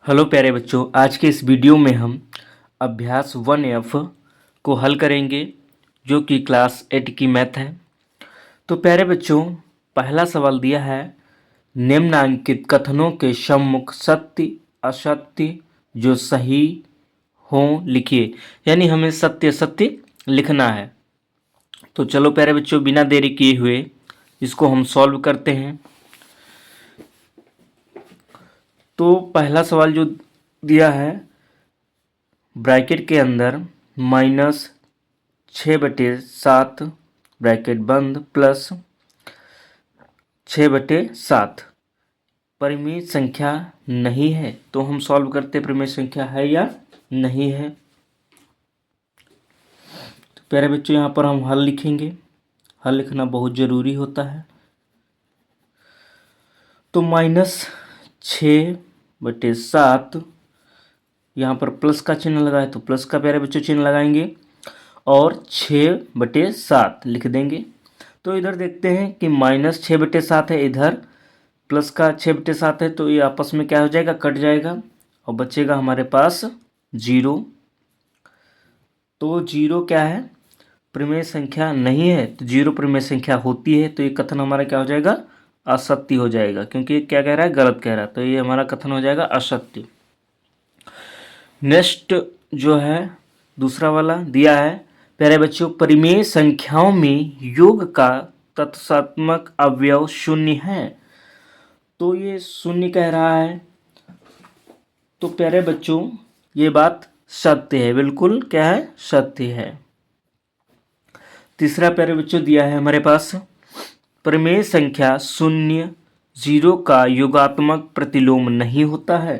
Hello प्यारे बच्चों, आज के इस वीडियो में हम अभ्यास 1F को हल करेंगे जो कि क्लास 8 की मैथ है। तो प्यारे बच्चों, पहला सवाल दिया है, निम्नलिखित कथनों के सम्मुख सत्य असत्य जो सही हों लिखिए। यानी हमें सत्य सत्य लिखना है। तो चलो प्यारे बच्चों, बिना देरी किए हुए इसको हम सॉल्व करते हैं। तो पहला सवाल जो दिया है, ब्रैकेट के अंदर -6/7 ब्रैकेट बंद प्लस 6/7 परिमेय संख्या नहीं है। तो हम सॉल्व करते परिमेय संख्या है या नहीं है। तो प्यारे बच्चों, यहाँ पर हम हल लिखेंगे। हल लिखना बहुत ज़रूरी होता है। तो -6/7 यहाँ पर प्लस का चिन्ह लगाए तो प्लस का प्यारे बच्चों चिन्ह लगाएंगे और 6/7 लिख देंगे। तो इधर देखते हैं कि -6/7 है, इधर प्लस का 6/7 है, तो ये आपस में क्या हो जाएगा, कट जाएगा और बचेगा हमारे पास 0। तो 0 क्या है, परिमेय संख्या नहीं है। तो 0 परिमेय संख्या होती है, तो ये कथन हमारा क्या हो जाएगा, असत्य हो जाएगा, क्योंकि ये क्या कह रहा है, गलत कह रहा है। तो ये हमारा कथन हो जाएगा असत्य। नेक्स्ट जो है दूसरा वाला दिया है, प्यारे बच्चों, परिमेय संख्याओं में योग का तत्समात्मक अवयव शून्य है। तो ये शून्य कह रहा है। तो प्यारे बच्चों, ये बात सत्य है, बिल्कुल क्या है, सत्य है। तीसरा प्यारे बच्चों दिया है हमारे पास, परिमेय संख्या 0 0 का योगात्मक प्रतिलोम नहीं होता है।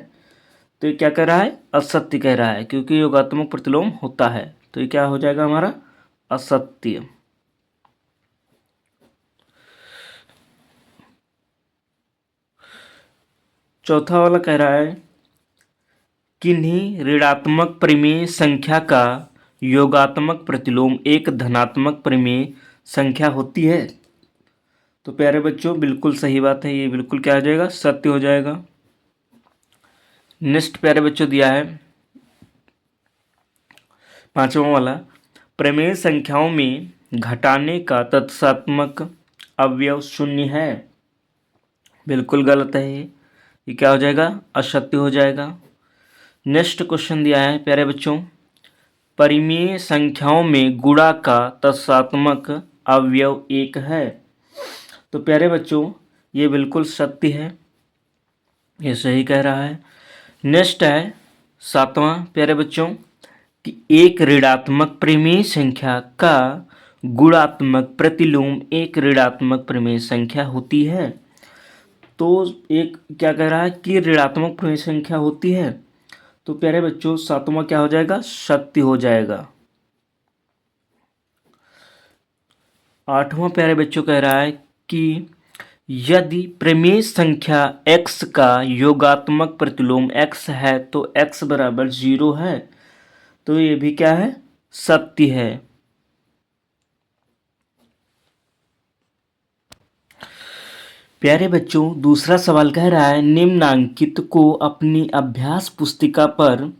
तो ये क्या कह रहा है, असत्य कह रहा है, क्योंकि योगात्मक प्रतिलोम होता है। तो ये क्या हो जाएगा हमारा, असत्य। चौथा वाला कह रहा है, किन्हीं ऋणात्मक परिमेय संख्या का योगात्मक प्रतिलोम एक धनात्मक परिमेय संख्या होती है। तो प्यारे बच्चों, बिल्कुल सही बात है, ये बिल्कुल क्या हो जाएगा, सत्य हो जाएगा। नेक्स्ट प्यारे बच्चों दिया है पांचवा वाला, प्रमेय संख्याओं में घटाने का तत्समात्मक अवयव शून्य है। बिल्कुल गलत है, ये क्या हो जाएगा, असत्य हो जाएगा। नेक्स्ट क्वेश्चन दिया है प्यारे बच्चों, परिमेय संख्याओं में गुणा का तत्समात्मक अवयव 1 है। तो प्यारे बच्चों, ये बिल्कुल सत्य है, ये सही कह रहा है। नेक्स्ट है सातवां प्यारे बच्चों, कि एक ऋणात्मक परिमेय संख्या का गुणात्मक प्रतिलोम एक ऋणात्मक परिमेय संख्या होती है। तो एक क्या कह रहा है कि ऋणात्मक परिमेय संख्या होती है। तो प्यारे बच्चों, सातवां क्या हो जाएगा, सत्य हो जाएगा। आठवां प्यारे बच्चों कह रहा है कि यदि प्रमेय संख्या x का योगात्मक प्रतिलोम x है तो x बराबर 0 है। तो ये भी क्या है, सत्य है। प्यारे बच्चों, दूसरा सवाल कह रहा है, निम्नांकित को अपनी अभ्यास पुस्तिका पर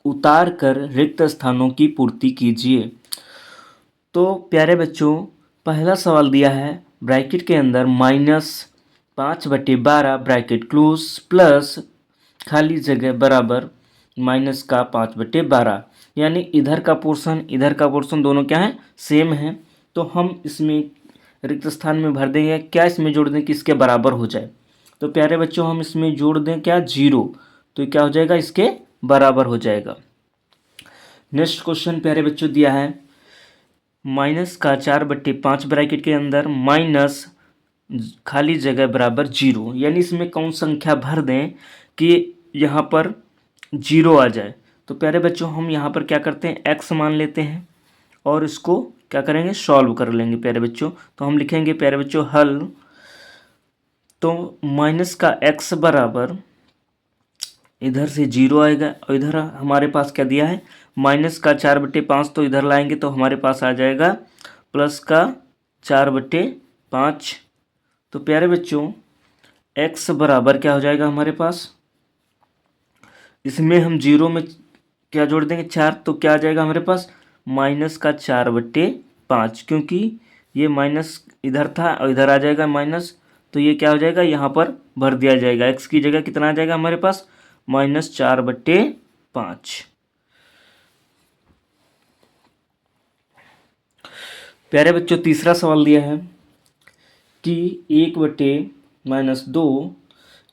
उतार कर रिक्त स्थानों की पूर्ति कीजिए। तो प्यारे बच्चों, पहला सवाल दिया है, ब्रैकेट के अंदर -5/12 ब्रैकेट क्लोज प्लस खाली जगह बराबर -5/12। यानी इधर का पोर्शन दोनों क्या है, सेम है। तो हम इसमें रिक्त स्थान में भर देंगे, क्या इसमें जोड़ दें कि इसके बराबर हो जाए। तो प्यारे बच्चों, हम इसमें जोड़ दें क्या, 0। तो क्या हो जाएगा, इसके बराबर हो जाएगा। नेक्स्ट क्वेश्चन प्यारे बच्चों दिया है, -4/5 ब्रैकेट के अंदर माइनस खाली जगह बराबर 0। यानी इसमें कौन संख्या भर दें कि यहाँ पर 0 आ जाए। तो प्यारे बच्चों, हम यहाँ पर क्या करते हैं, x मान लेते हैं और इसको क्या करेंगे, सॉल्व कर लेंगे प्यारे बच्चों। तो हम लिखेंगे प्यारे बच्चों हल। तो माइनस का x बराबर इधर से 0 आएगा और इधर हमारे पास क्या दिया है, -4/5। तो इधर लाएंगे तो हमारे पास आ जाएगा प्लस का 4/5। तो प्यारे बच्चों, x बराबर क्या हो जाएगा हमारे पास, इसमें हम जीरो में क्या जोड़ देंगे 4, तो क्या आ जाएगा हमारे पास -4/5, क्योंकि ये माइनस इधर था और इधर आ जाएगा माइनस, तो ये क्या हो जाएगा यहाँ पर भर दिया जाएगा। x की जगह कितना आ जाएगा हमारे पास -4/5। प्यारे बच्चों तीसरा सवाल दिया है कि 1/-2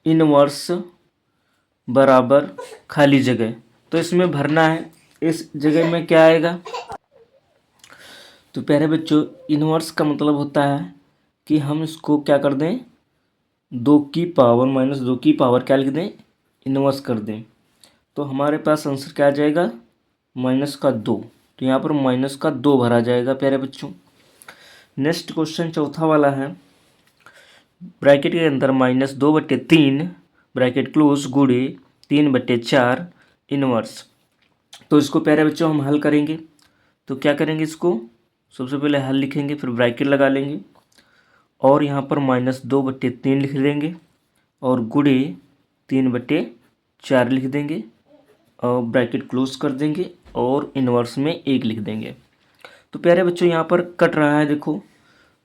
इनवर्स बराबर खाली जगह, तो इसमें भरना है। इस जगह में क्या आएगा, तो प्यारे बच्चों इनवर्स का मतलब होता है कि हम इसको क्या कर दें, 2 की पावर -2 की पावर क्या लिख दें, इनवर्स कर दें। तो हमारे पास आंसर क्या आ जाएगा -2। तो यहाँ पर -2 भरा जाएगा प्यारे बच्चों। नेक्स्ट क्वेश्चन चौथा वाला है, ब्रैकेट के अंदर -2/3 ब्रैकेट क्लोज गुणे 3/4 इनवर्स। तो इसको प्यारे बच्चों हम हल करेंगे। तो क्या करेंगे, इसको सबसे पहले हल लिखेंगे, फिर ब्रैकेट लगा लेंगे और यहाँ पर -2/3 लिख देंगे और गुणे 3/4 लिख देंगे और ब्रैकेट क्लोज कर देंगे और इनवर्स में 1 लिख देंगे। तो प्यारे बच्चों यहाँ पर कट रहा है, देखो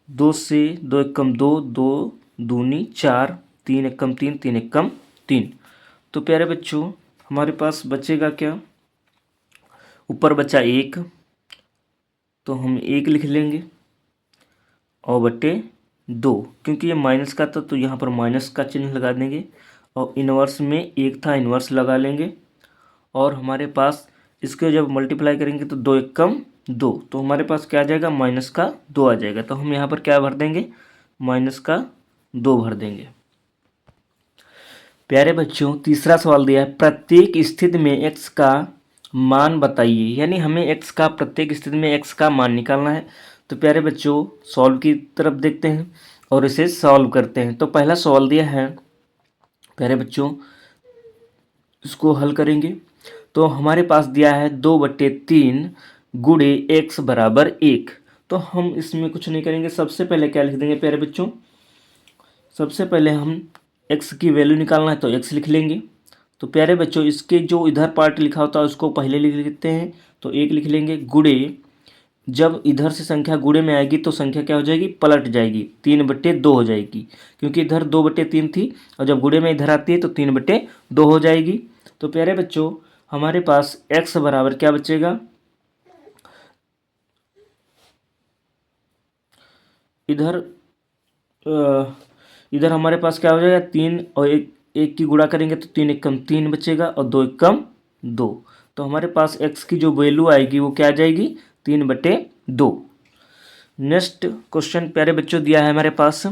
2 से 2 एकम 2, 2 दूनी 4, 3 एकम 3, 3 एकम 3। तो प्यारे बच्चों हमारे पास बचेगा क्या, ऊपर बचा 1, तो हम 1 लिख लेंगे और बटे 2, क्योंकि ये माइनस का था तो यहाँ पर माइनस का चिन्ह लगा देंगे और इनवर्स में 1 था, इनवर्स लगा लेंगे और हमारे पास इसके जब मल्टीप्लाई करेंगे तो 2 एकम 2, तो हमारे पास क्या आ जाएगा -2 आ जाएगा। तो हम यहाँ पर क्या भर देंगे, -2 भर देंगे। प्यारे बच्चों तीसरा सवाल दिया है, प्रत्येक स्थिति में x का मान बताइए, यानी हमें x का प्रत्येक स्थिति में x का मान निकालना है। तो प्यारे बच्चों सॉल्व की तरफ देखते हैं और इसे सॉल्व करते हैं। तो पहला सवाल दिया है प्यारे बच्चों, इसको हल करेंगे। तो हमारे पास दिया है 2/3 गुणे x बराबर 1। तो हम इसमें कुछ नहीं करेंगे, सबसे पहले क्या लिख देंगे प्यारे बच्चों, सबसे पहले हम x की वैल्यू निकालना है तो x लिख लेंगे। तो प्यारे बच्चों इसके जो इधर पार्ट लिखा होता है उसको पहले लिख लेते हैं, तो 1 लिख लेंगे गुणे, जब इधर से संख्या गुणे में आएगी तो संख्या क्या हो जाएगी, पलट जाएगी, 3/2 हो जाएगी, क्योंकि इधर 2/3 थी और जब गुणे में इधर आती है तो 3/2 हो जाएगी। तो प्यारे बच्चों हमारे पास x बराबर क्या बचेगा, इधर इधर हमारे पास क्या हो जाएगा 3 और 1 की गुणा करेंगे तो 3 एकम 3 बचेगा और 2 एकम 2। तो हमारे पास x की जो वैल्यू आएगी वो क्या आ जाएगी 3/2। नेक्स्ट क्वेश्चन प्यारे बच्चों दिया है हमारे पास,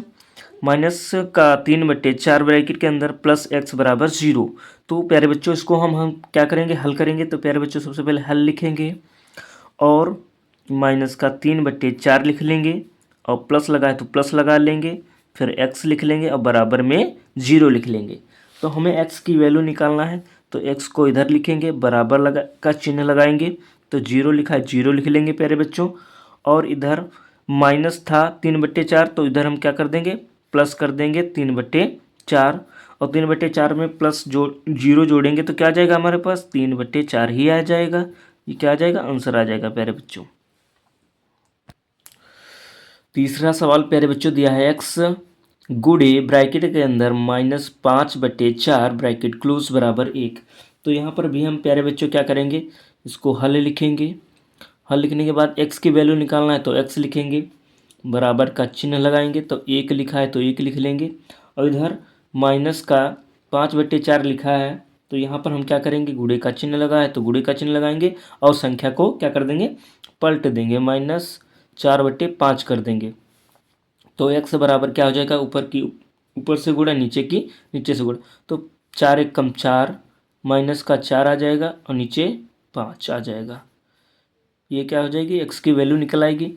माइनस का 3/4 ब्रैकेट के अंदर प्लस x बराबर 0। तो प्यारे बच्चों इसको हम क्या करेंगे, हल करेंगे। तो प्यारे बच्चों सबसे पहले हल लिखेंगे और माइनस का 3/4 लिख लेंगे और प्लस लगा है तो प्लस लगा लेंगे, फिर x लिख लेंगे और बराबर में 0 लिख लेंगे। तो हमें x की वैल्यू निकालना है, तो x को इधर लिखेंगे, बराबर लगा का चिन्ह लगाएंगे, तो 0 लिखा है 0 लिख लेंगे प्यारे बच्चों। और इधर माइनस था 3/4, तो इधर हम क्या कर देंगे, प्लस कर देंगे 3/4 और 3/4 में प्लस जो 0 जोड़ेंगे तो क्या आ जाएगा हमारे पास 3/4 ही आ जाएगा। ये क्या आ जाएगा, आंसर आ जाएगा प्यारे बच्चों। तीसरा सवाल प्यारे बच्चों दिया है x गुणे ब्रैकेट के अंदर -5/4 ब्रैकेट क्लोज बराबर 1। तो यहाँ पर भी हम प्यारे बच्चों क्या करेंगे, इसको हल लिखेंगे। हल लिखने के बाद x की वैल्यू निकालना है तो x लिखेंगे, बराबर का चिन्ह लगाएंगे, तो 1 लिखा है तो 1 लिख लेंगे और इधर माइनस का 5/4 लिखा है तो यहाँ पर हम क्या करेंगे, गुणे का चिन्ह लगा है तो गुणे का चिन्ह लगाएंगे और संख्या को क्या कर देंगे, पलट देंगे, -4/5 कर देंगे। तो x बराबर क्या हो जाएगा, ऊपर से गुणा नीचे से गुणा, तो 4 एकम 4, माइनस का 4 आ जाएगा और नीचे 5 आ जाएगा। ये क्या हो जाएगी, x की वैल्यू निकल आएगी।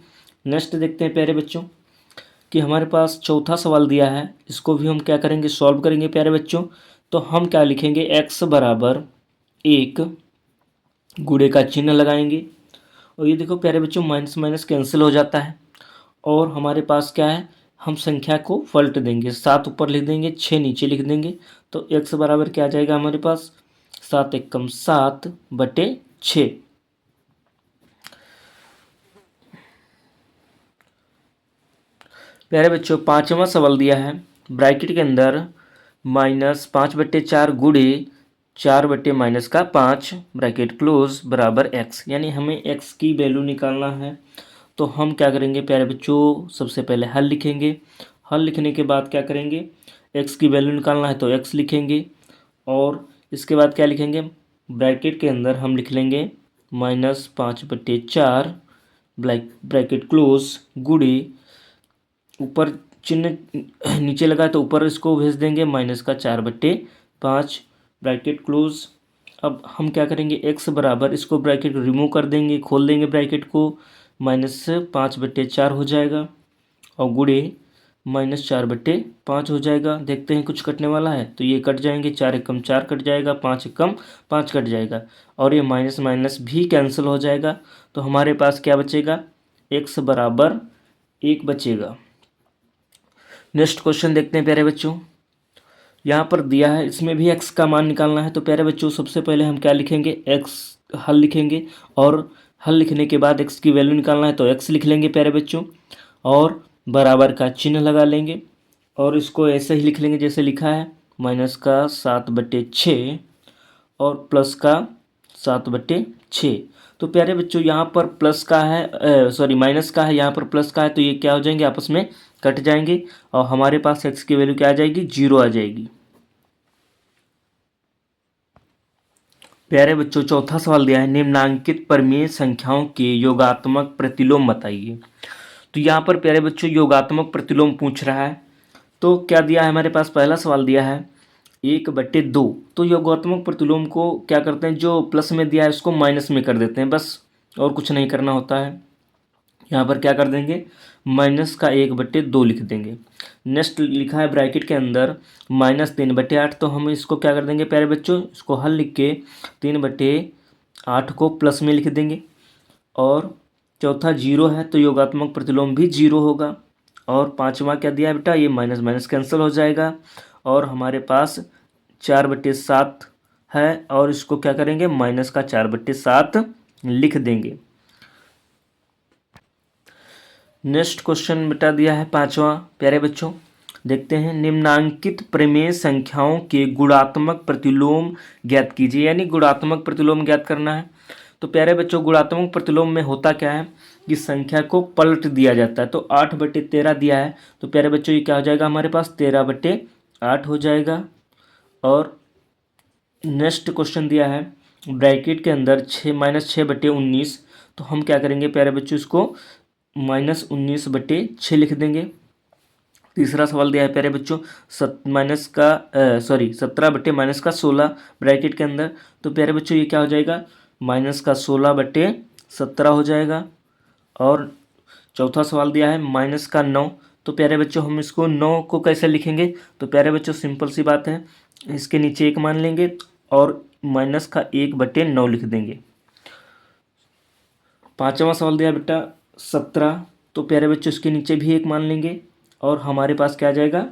नेक्स्ट देखते हैं प्यारे बच्चों कि हमारे पास चौथा सवाल दिया है, इसको भी हम क्या करेंगे, सॉल्व करेंगे प्यारे बच्चों। तो हम क्या लिखेंगे, x बराबर 1 गुणे का चिन्ह लगाएंगे और ये देखो प्यारे बच्चों माइनस माइनस कैंसिल हो जाता है और हमारे पास क्या है, हम संख्या को पलट देंगे, 7 ऊपर लिख देंगे 6 नीचे लिख देंगे। तो x बराबर क्या आ जाएगा हमारे पास 7 एकम 7/6। प्यारे बच्चों 5वां सवाल दिया है, ब्रैकेट के अंदर -5/4 गुणे 4/-5 ब्रैकेट क्लोज बराबर x, यानी हमें x की वैल्यू निकालना है। तो हम क्या करेंगे प्यारे बच्चों, सबसे पहले हल लिखेंगे। हल लिखने के बाद क्या करेंगे, x की वैल्यू निकालना है तो x लिखेंगे, और इसके बाद क्या लिखेंगे, ब्रैकेट के अंदर हम लिख लेंगे -5/4 ब्रैकेट क्लोज गुणे, ऊपर चिन्ह नीचे लगा तो ऊपर इसको भेज देंगे -4/5 ब्रैकेट क्लोज। अब हम क्या करेंगे, x बराबर, इसको ब्रैकेट रिमूव कर देंगे, खोल देंगे ब्रैकेट को, -5/4 हो जाएगा और गुणे -4/5 हो जाएगा। देखते हैं कुछ कटने वाला है तो ये कट जाएंगे, 4 एकम 4 कट जाएगा, 5 एकम 5 कट जाएगा, और ये माइनस माइनस भी कैंसिल हो जाएगा। तो हमारे पास क्या बचेगा, x बराबर 1 बचेगा। नेक्स्ट क्वेश्चन देखते हैं प्यारे बच्चों, यहाँ पर दिया है, इसमें भी x का मान निकालना है। तो प्यारे बच्चों सबसे पहले हम क्या लिखेंगे, x हल लिखेंगे, और हल लिखने के बाद x की वैल्यू निकालना है तो x लिख लेंगे प्यारे बच्चों, और बराबर का चिन्ह लगा लेंगे, और इसको ऐसे ही लिख लेंगे जैसे लिखा है, -7/6 और प्लस का 7/6। तो प्यारे बच्चों यहाँ पर प्लस का है, सॉरी माइनस का है, यहाँ पर प्लस का है, तो ये क्या हो जाएंगे, आपस में कट जाएंगे, और हमारे पास x की वैल्यू क्या आ जाएगी, 0 आ जाएगी। प्यारे बच्चों चौथा सवाल दिया है, निम्नांकित परिमेय संख्याओं के योगात्मक प्रतिलोम बताइए। तो यहाँ पर प्यारे बच्चों योगात्मक प्रतिलोम पूछ रहा है। तो क्या दिया है हमारे पास, पहला सवाल दिया है 1/2। तो योगात्मक प्रतिलोम को क्या करते हैं, जो प्लस में दिया है उसको माइनस में कर देते हैं, बस और कुछ नहीं करना होता है। यहाँ पर क्या कर देंगे, -1/2 लिख देंगे। नेक्स्ट लिखा है ब्रैकेट के अंदर -3/8, तो हम इसको क्या कर देंगे प्यारे बच्चों, इसको हल लिख के 3/8 को प्लस में लिख देंगे, और चौथा 0 है तो योगात्मक प्रतिलोम भी 0 होगा, और पांचवा क्या दिया है बेटा, ये माइनस माइनस कैंसिल हो जाएगा, और हमारे पास 4/7 है, और इसको क्या करेंगे, -4/7 लिख देंगे। नेक्स्ट क्वेश्चन बेटा दिया है पांचवा, प्यारे बच्चों देखते हैं, निम्नांकित प्रमेय संख्याओं के गुणात्मक प्रतिलोम ज्ञात कीजिए, यानी गुणात्मक प्रतिलोम ज्ञात करना है। तो प्यारे बच्चों गुणात्मक प्रतिलोम में होता क्या है कि संख्या को पलट दिया जाता है। तो 8/13 दिया है, तो प्यारे बच्चों ये क्या हो जाएगा, हमारे पास 13/8 हो जाएगा। और नेक्स्ट क्वेश्चन दिया है ब्रैकेट के अंदर -6/19, तो हम क्या करेंगे प्यारे बच्चों, इसको -19/6 लिख देंगे। तीसरा सवाल दिया है प्यारे बच्चों 17/-16 ब्रैकेट के अंदर, तो प्यारे बच्चों ये क्या हो जाएगा, -16/17 हो जाएगा। और चौथा सवाल दिया है -9, तो प्यारे बच्चों हम इसको 9 को कैसे लिखेंगे, तो प्यारे बच्चों सिंपल सी बात है, इसके नीचे 1 मान लेंगे और -1/9 लिख देंगे। पांचवा सवाल दिया बेटा 17, तो प्यारे बच्चों इसके नीचे भी 1 मान लेंगे, और हमारे पास क्या आ जाएगा,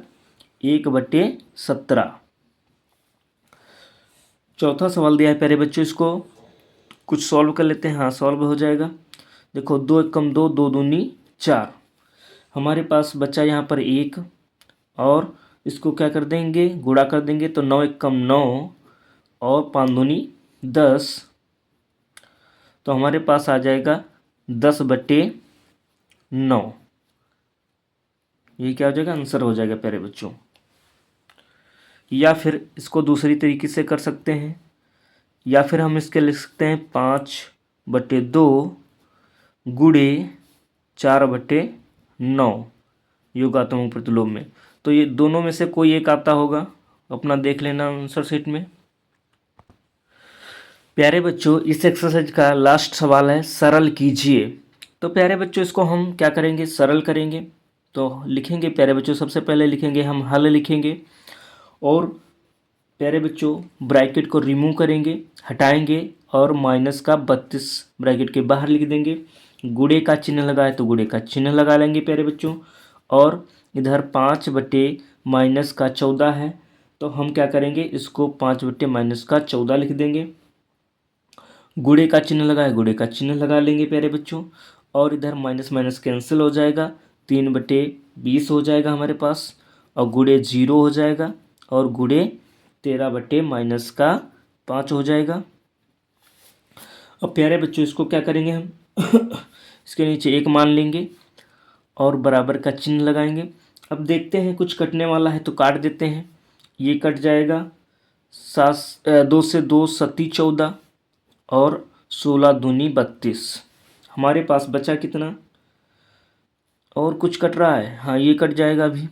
1/17। चौथा सवाल दिया है प्यारे बच्चों, इसको कुछ सॉल्व कर लेते हैं। हाँ सॉल्व हो जाएगा। देखो 2 एकम 2, 2 दूनी 4, हमारे पास बचा यहाँ पर 1, और इसको क्या कर देंगे, गुणा कर देंगे, तो 9 एकम 9 और 5 दूनी 10, तो हमारे पास आ जाएगा 10/9। ये क्या हो जाएगा, आंसर हो जाएगा प्यारे बच्चों। या फिर इसको दूसरी तरीके से कर सकते हैं, या फिर हम इसके लिख सकते हैं 5/2 गुणे 4/9 योगात्मक प्रतिलोम में। तो ये दोनों में से कोई एक आता होगा, अपना देख लेना आंसर शीट में। प्यारे बच्चों इस एक्सरसाइज का लास्ट सवाल है, सरल कीजिए। तो प्यारे बच्चों इसको हम क्या करेंगे, सरल करेंगे। तो लिखेंगे प्यारे बच्चों, सबसे पहले लिखेंगे हम हल लिखेंगे, और प्यारे बच्चों ब्रैकेट को रिमूव करेंगे, हटाएंगे, और -32 ब्रैकेट के बाहर लिख देंगे। गुणे का चिन्ह लगाए तो गुणे का चिन्ह लगा लेंगे प्यारे बच्चों, और इधर 5/-14 है, तो हम क्या करेंगे, इसको 5/-14 लिख देंगे। गुणे का चिन्ह लगाए, गुणे का चिन्ह लगा लेंगे प्यारे बच्चों। और इधर माइनस माइनस कैंसिल हो जाएगा, 3/20 हो जाएगा हमारे पास, और गुणे 0 हो जाएगा, और गुणे 13/-5 हो जाएगा। अब प्यारे बच्चों इसको क्या करेंगे हम इसके नीचे 1 मान लेंगे और बराबर का चिन्ह लगाएंगे। अब देखते हैं कुछ कटने वाला है तो काट देते हैं। ये कट जाएगा, 2 से 2 सती 14 और 16 दूनी 32। हमारे पास बचा कितना, और कुछ कट रहा है, हाँ ये कट जाएगा अभी,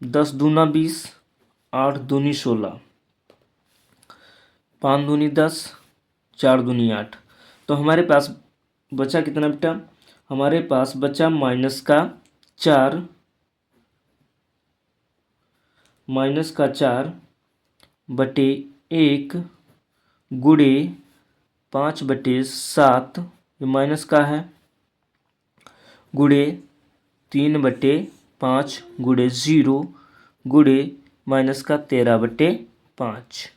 10 दूना 20, 8 दूनी 16, 5 दूनी 10, 4 दूनी 8। तो हमारे पास बचा कितना बेटा, हमारे पास बचा -4 बटे 1 गुणे 5/7, ये माइनस का है, गुणे 3/5 गुणे 0 गुणे माइनस का 13/5।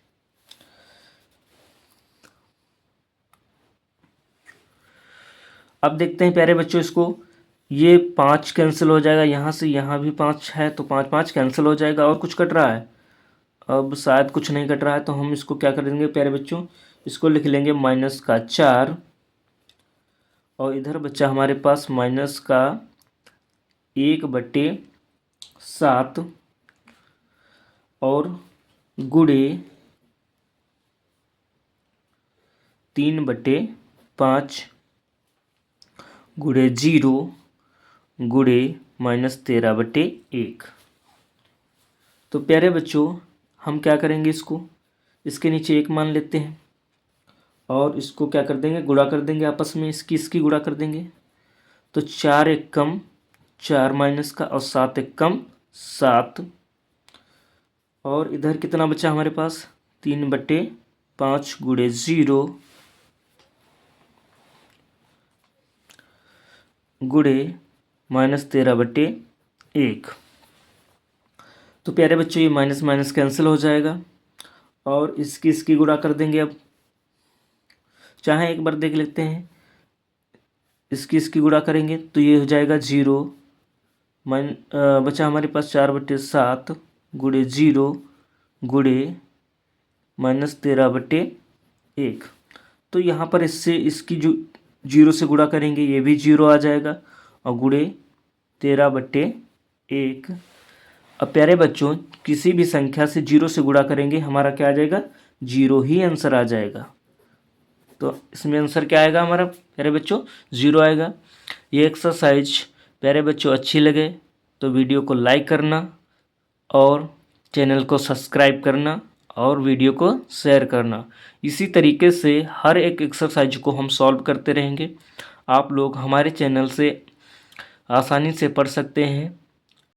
अब देखते हैं प्यारे बच्चों इसको, ये 5 कैंसिल हो जाएगा, यहाँ से यहाँ भी 5 है तो 5 5 कैंसिल हो जाएगा, और कुछ कट रहा है, अब शायद कुछ नहीं कट रहा है, तो हम इसको क्या कर देंगे प्यारे बच्चों, इसको लिख लेंगे -4, और इधर बच्चा हमारे पास -1/7 और गुणे 3/5 गुणे 0 गुणे -13/1। तो प्यारे बच्चों हम क्या करेंगे, इसको इसके नीचे 1 मान लेते हैं और इसको क्या कर देंगे, गुणा कर देंगे आपस में, इसकी गुणा कर देंगे। तो 4 1 कम 4 माइनस का, और 7 1 कम 7, और इधर कितना बचा हमारे पास, 3/5 गुणे 0 गुणे -13/1। तो प्यारे बच्चों ये माइनस माइनस कैंसिल हो जाएगा, और इसकी गुणा कर देंगे। अब चाहे एक बार देख लेते हैं, इसकी गुणा करेंगे तो ये हो जाएगा 0, बचा हमारे पास 4/7 गुणे 0 गुणे -13/1। तो यहाँ पर इससे इसकी जो 0 से गुणा करेंगे ये भी 0 आ जाएगा, और गुणे 13/1। अब प्यारे बच्चों किसी भी संख्या से 0 से गुणा करेंगे हमारा क्या आ जाएगा, 0 ही आंसर आ जाएगा। तो इसमें आंसर क्या आएगा हमारा प्यारे बच्चों, 0 आएगा। ये एक्सरसाइज प्यारे बच्चों अच्छी लगे तो वीडियो को लाइक करना और चैनल को सब्सक्राइब करना और वीडियो को शेयर करना। इसी तरीके से हर एक एक्सरसाइज को हम सॉल्व करते रहेंगे। आप लोग हमारे चैनल से आसानी से पढ़ सकते हैं।